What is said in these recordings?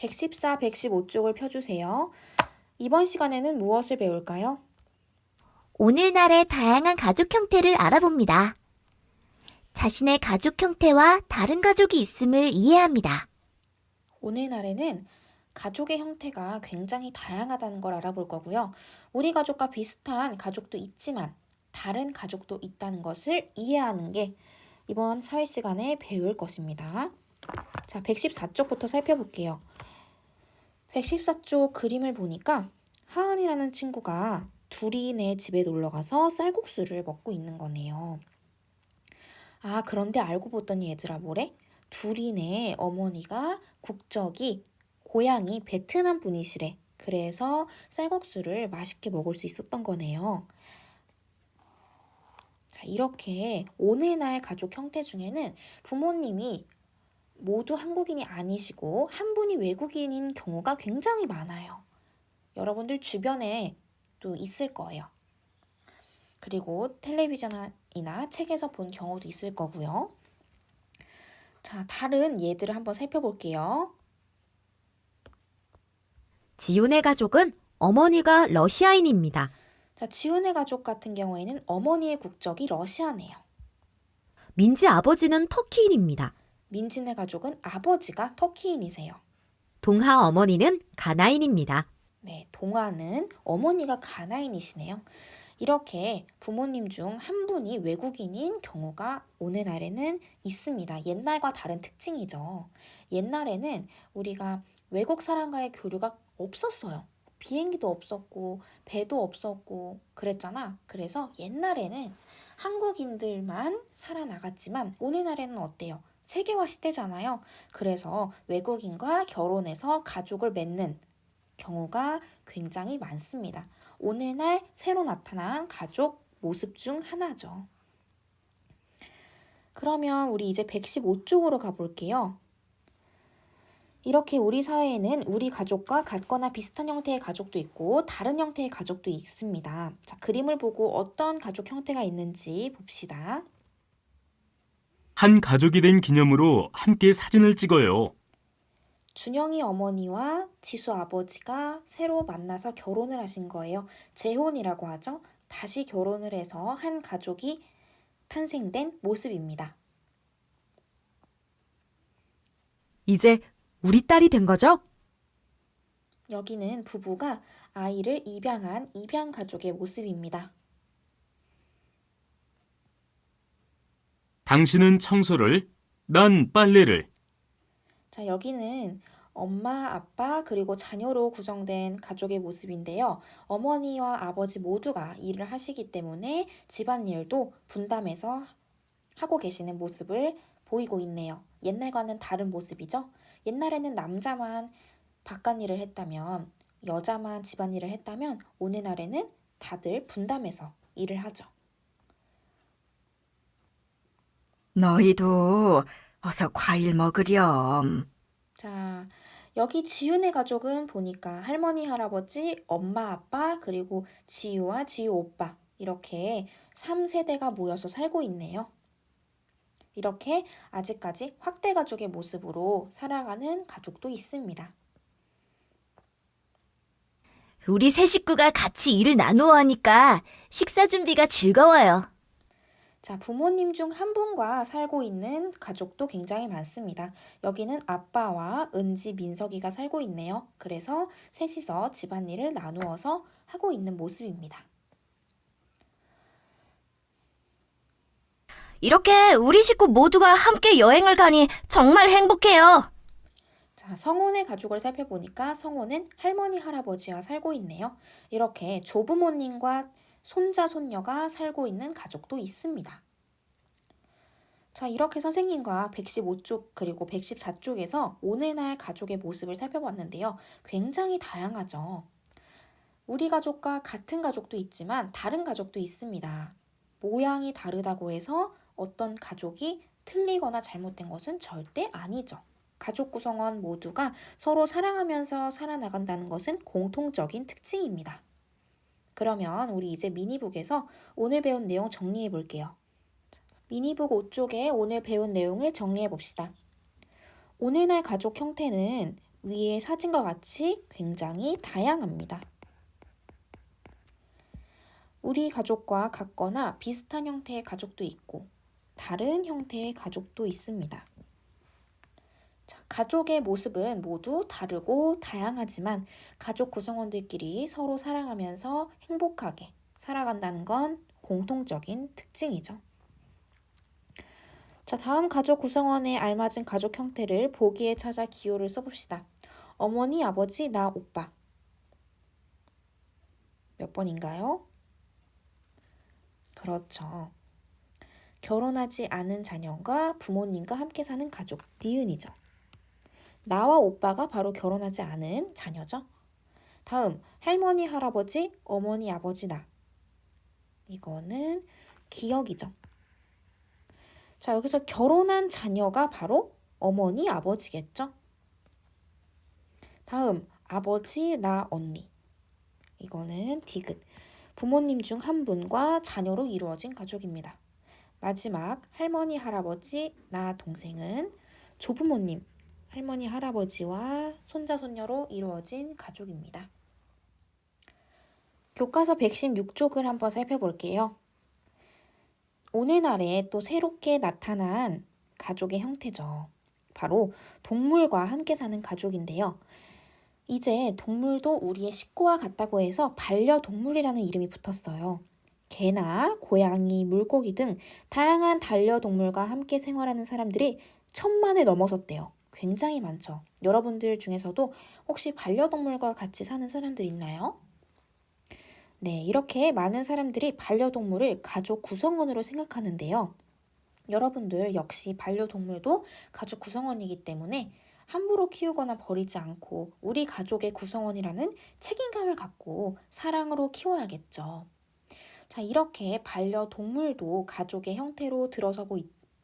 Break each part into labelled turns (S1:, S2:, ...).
S1: 114, 115쪽을 펴주세요. 이번 시간에는 무엇을 배울까요?
S2: 오늘날의 다양한 가족 형태를 알아봅니다. 자신의 가족 형태와 다른 가족이 있음을 이해합니다.
S1: 오늘날에는 가족의 형태가 굉장히 다양하다는 걸 알아볼 거고요. 우리 가족과 비슷한 가족도 있지만 다른 가족도 있다는 것을 이해하는 게 이번 사회 시간에 배울 것입니다. 자, 114쪽부터 살펴볼게요. 114쪽 그림을 보니까 하은이라는 친구가 둘이 내 집에 놀러 가서 쌀국수를 먹고 있는 거네요. 아, 그런데 알고 보더니 얘들아 뭐래? 둘이 내 어머니가 국적이 고향이 베트남 분이시래. 그래서 쌀국수를 맛있게 먹을 수 있었던 거네요. 자, 이렇게 오늘날 가족 형태 중에는 부모님이 모두 한국인이 아니시고 한 분이 외국인인 경우가 굉장히 많아요. 여러분들 주변에 또 있을 거예요. 그리고 텔레비전이나 책에서 본 경우도 있을 거고요. 자, 다른 예들을 한번 살펴볼게요.
S2: 지훈의 가족은 어머니가 러시아인입니다.
S1: 자, 지훈의 가족 같은 경우에는 어머니의 국적이 러시아네요.
S2: 민지 아버지는 터키인입니다.
S1: 민진의 가족은 아버지가 터키인이세요.
S2: 동하 어머니는 가나인입니다.
S1: 네, 동아는 어머니가 가나인이시네요. 이렇게 부모님 중 한 분이 외국인인 경우가 오늘날에는 있습니다. 옛날과 다른 특징이죠. 옛날에는 우리가 외국 사람과의 교류가 없었어요. 비행기도 없었고 배도 없었고 그랬잖아. 그래서 옛날에는 한국인들만 살아나갔지만 오늘날에는 어때요? 세계화 시대잖아요. 그래서 외국인과 결혼해서 가족을 맺는 경우가 굉장히 많습니다. 오늘날 새로 나타난 가족 모습 중 하나죠. 그러면 우리 이제 115쪽으로 가볼게요. 이렇게 우리 사회에는 우리 가족과 같거나 비슷한 형태의 가족도 있고 다른 형태의 가족도 있습니다. 자, 그림을 보고 어떤 가족 형태가 있는지 봅시다.
S3: 한 가족이 된 기념으로 함께 사진을 찍어요.
S1: 준영이 어머니와 지수 아버지가 새로 만나서 결혼을 하신 거예요. 재혼이라고 하죠. 다시 결혼을 해서 한 가족이 탄생된 모습입니다.
S2: 이제 우리 딸이 된 거죠?
S1: 여기는 부부가 아이를 입양한 입양 가족의 모습입니다.
S3: 당신은 청소를, 난 빨래를.
S1: 자, 여기는 엄마, 아빠, 그리고 자녀로 구성된 가족의 모습인데요. 어머니와 아버지 모두가 일을 하시기 때문에 집안일도 분담해서 하고 계시는 모습을 보이고 있네요. 옛날과는 다른 모습이죠. 옛날에는 남자만 바깥일을 했다면, 여자만 집안일을 했다면, 오늘날에는 다들 분담해서 일을 하죠.
S4: 너희도 어서 과일 먹으렴.
S1: 자, 여기 지윤의 가족은 보니까 할머니, 할아버지, 엄마, 아빠, 그리고 지유와 지유 오빠 이렇게 3세대가 모여서 살고 있네요. 이렇게 아직까지 확대 가족의 모습으로 살아가는 가족도 있습니다.
S2: 우리 세 식구가 같이 일을 나누어 하니까 식사 준비가 즐거워요.
S1: 자, 부모님 중 한 분과 살고 있는 가족도 굉장히 많습니다. 여기는 아빠와 은지, 민석이가 살고 있네요. 그래서 셋이서 집안일을 나누어서 하고 있는 모습입니다.
S2: 이렇게 우리 식구 모두가 함께 여행을 가니 정말 행복해요.
S1: 자, 성혼의 가족을 살펴보니까 성혼은 할머니, 할아버지와 살고 있네요. 이렇게 조부모님과 손자, 손녀가 살고 있는 가족도 있습니다. 자, 이렇게 선생님과 115쪽 그리고 114쪽에서 오늘날 가족의 모습을 살펴봤는데요. 굉장히 다양하죠. 우리 가족과 같은 가족도 있지만 다른 가족도 있습니다. 모양이 다르다고 해서 어떤 가족이 틀리거나 잘못된 것은 절대 아니죠. 가족 구성원 모두가 서로 사랑하면서 살아나간다는 것은 공통적인 특징입니다. 그러면 우리 이제 미니북에서 오늘 배운 내용 정리해 볼게요. 미니북 5쪽에 오늘 배운 내용을 정리해 봅시다. 오늘날 가족 형태는 위의 사진과 같이 굉장히 다양합니다. 우리 가족과 같거나 비슷한 형태의 가족도 있고 다른 형태의 가족도 있습니다. 자, 가족의 모습은 모두 다르고 다양하지만 가족 구성원들끼리 서로 사랑하면서 행복하게 살아간다는 건 공통적인 특징이죠. 자, 다음 가족 구성원에 알맞은 가족 형태를 보기에 찾아 기호를 써봅시다. 어머니, 아버지, 나, 오빠. 몇 번인가요? 그렇죠. 결혼하지 않은 자녀가 부모님과 함께 사는 가족, 니은이죠. 나와 오빠가 바로 결혼하지 않은 자녀죠. 다음, 할머니, 할아버지, 어머니, 아버지, 나. 이거는 기억이죠. 자, 여기서 결혼한 자녀가 바로 어머니, 아버지겠죠. 다음, 아버지, 나, 언니. 이거는 디귿. 부모님 중 한 분과 자녀로 이루어진 가족입니다. 마지막, 할머니, 할아버지, 나, 동생은 조부모님, 할머니, 할아버지와 손자, 손녀로 이루어진 가족입니다. 교과서 116쪽을 한번 살펴볼게요. 오늘날에 또 새롭게 나타난 가족의 형태죠. 바로 동물과 함께 사는 가족인데요. 이제 동물도 우리의 식구와 같다고 해서 반려동물이라는 이름이 붙었어요. 개나 고양이, 물고기 등 다양한 반려동물과 함께 생활하는 사람들이 1000만을 넘어섰대요. 굉장히 많죠. 여러분들 중에서도 혹시 반려동물과 같이 사는 사람들 있나요? 네, 이렇게 많은 사람들이 반려동물을 가족 구성원으로 생각하는데요. 여러분들 역시 반려동물도 가족 구성원이기 때문에 함부로 키우거나 버리지 않고 우리 가족의 구성원이라는 책임감을 갖고 사랑으로 키워야겠죠. 자, 이렇게 반려동물도 가족의 형태로 들어서고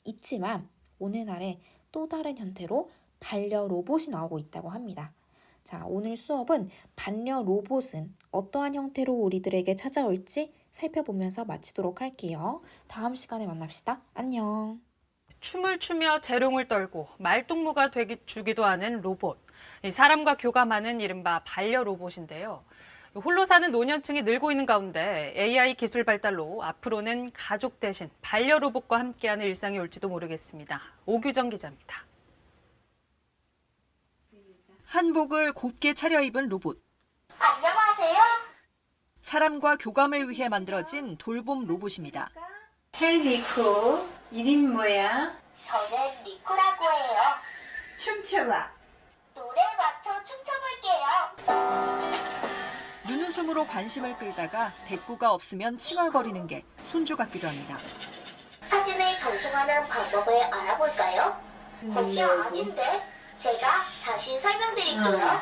S1: 있지만 오늘날에 또 다른 형태로 반려로봇이 나오고 있다고 합니다. 자, 오늘 수업은 반려로봇은 어떠한 형태로 우리들에게 찾아올지 살펴보면서 마치도록 할게요. 다음 시간에 만납시다. 안녕.
S5: 춤을 추며 재롱을 떨고 말동무가 주기도 하는 로봇. 사람과 교감하는 이른바 반려로봇인데요. 홀로 사는 노년층이 늘고 있는 가운데 AI 기술 발달로 앞으로는 가족 대신 반려로봇과 함께하는 일상이 올지도 모르겠습니다. 오규정 기자입니다.
S4: 한복을 곱게 차려입은 로봇.
S6: 안녕하세요.
S4: 사람과 교감을 위해 만들어진 돌봄 로봇입니다.
S7: 헤이 리코, 이름 뭐야?
S6: 저는 리코라고 해요.
S7: 춤춰봐.
S6: 노래 맞춰 춤춰볼게요.
S4: 눈웃음으로 관심을 끌다가 대꾸가 없으면 칭얼거리는 게 손주 같기도 합니다.
S6: 사진을 전송하는 방법을 알아볼까요? 거기 아닌데. 제가 다시 설명드릴게요.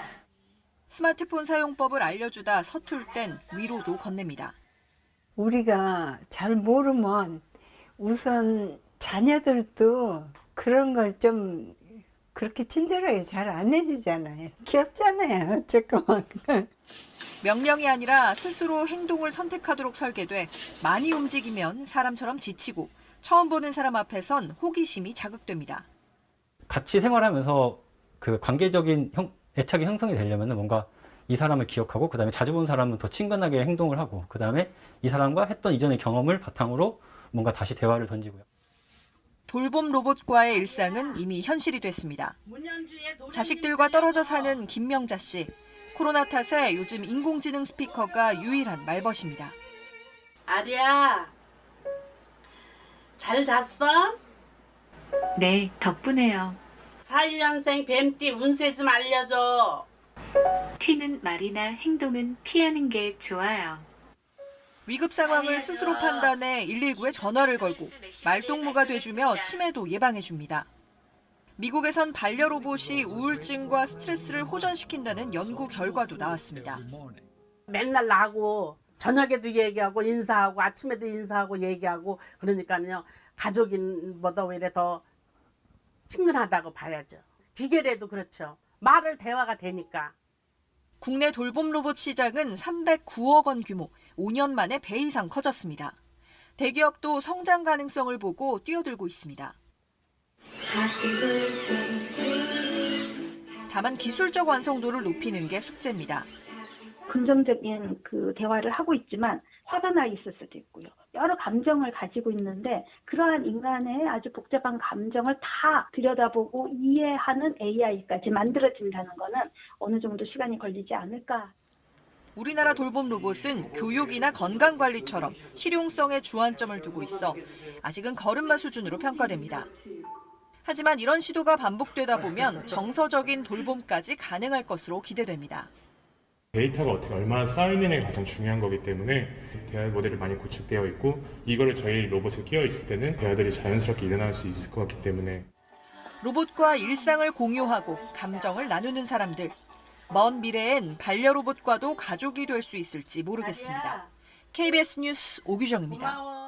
S4: 스마트폰 사용법을 알려주다 서툴 땐 위로도 건넵니다.
S7: 우리가 잘 모르면 우선 자녀들도 그런 걸 좀 그렇게 친절하게 잘 안 해주잖아요. 귀엽잖아요, 조그만 거.
S4: 명령이 아니라 스스로 행동을 선택하도록 설계돼 많이 움직이면 사람처럼 지치고 처음 보는 사람 앞에선 호기심이 자극됩니다.
S8: 같이 생활하면서 그 관계적인 애착이 형성이 되려면 뭔가 이 사람을 기억하고 그다음에 자주 본 사람은 더 친근하게 행동을 하고 그다음에 이 사람과 했던 이전의 경험을 바탕으로 뭔가 다시 대화를 던지고요.
S4: 돌봄 로봇과의 일상은 이미 현실이 됐습니다. 자식들과 떨어져 사는 김명자 씨. 코로나 탓에 요즘 인공지능 스피커가 유일한 말벗입니다.
S9: 아리야, 잘 잤어?
S10: 네, 덕분에요.
S9: 41년생 뱀띠 운세 좀 알려줘.
S10: 튀는 말이나 행동은 피하는 게 좋아요.
S4: 위급 상황을 스스로 판단해 119에 전화를 걸고 말동무가 돼주며 치매도 예방해줍니다. 미국에선 반려로봇이 우울증과 스트레스를 호전시킨다는 연구 결과도 나왔습니다.
S9: 맨날 나하고 저녁에도 얘기하고 인사하고 아침에도 인사하고 얘기하고 그러니까요. 가족인보다 오히려 더 친근하다고 봐야죠. 기계라도 그렇죠. 말을 대화가 되니까.
S4: 국내 돌봄 로봇 시장은 309억 원 규모, 5년 만에 배 이상 커졌습니다. 대기업도 성장 가능성을 보고 뛰어들고 있습니다. 다만 기술적 완성도를 높이는 게 숙제입니다.
S11: 긍정적인 그 대화를 하고 있지만 화가 나 있을 수도 있고요. 여러 감정을 가지고 있는데 그러한 인간의 아주 복잡한 감정을 다 들여다보고 이해하는 AI까지 만들어진다는 거는 어느 정도 시간이 걸리지 않을까.
S4: 우리나라 돌봄 로봇은 교육이나 건강관리처럼 실용성에 주안점을 두고 있어 아직은 걸음마 수준으로 평가됩니다. 하지만 이런 시도가 반복되다 보면 정서적인 돌봄까지 가능할 것으로 기대됩니다.
S12: 데이터가 어떻게 얼마나 쌓이느냐가 가장 중요한 거기 때문에 대화 모델이 많이 구축되어 있고 이거를 저희 로봇에 끼워 있을 때는 대화들이 자연스럽게 일어날 수 있을 것 같기 때문에
S4: 로봇과 일상을 공유하고 감정을 나누는 사람들. 먼 미래엔 반려로봇과도 가족이 될 수 있을지 모르겠습니다. KBS 뉴스 오규정입니다.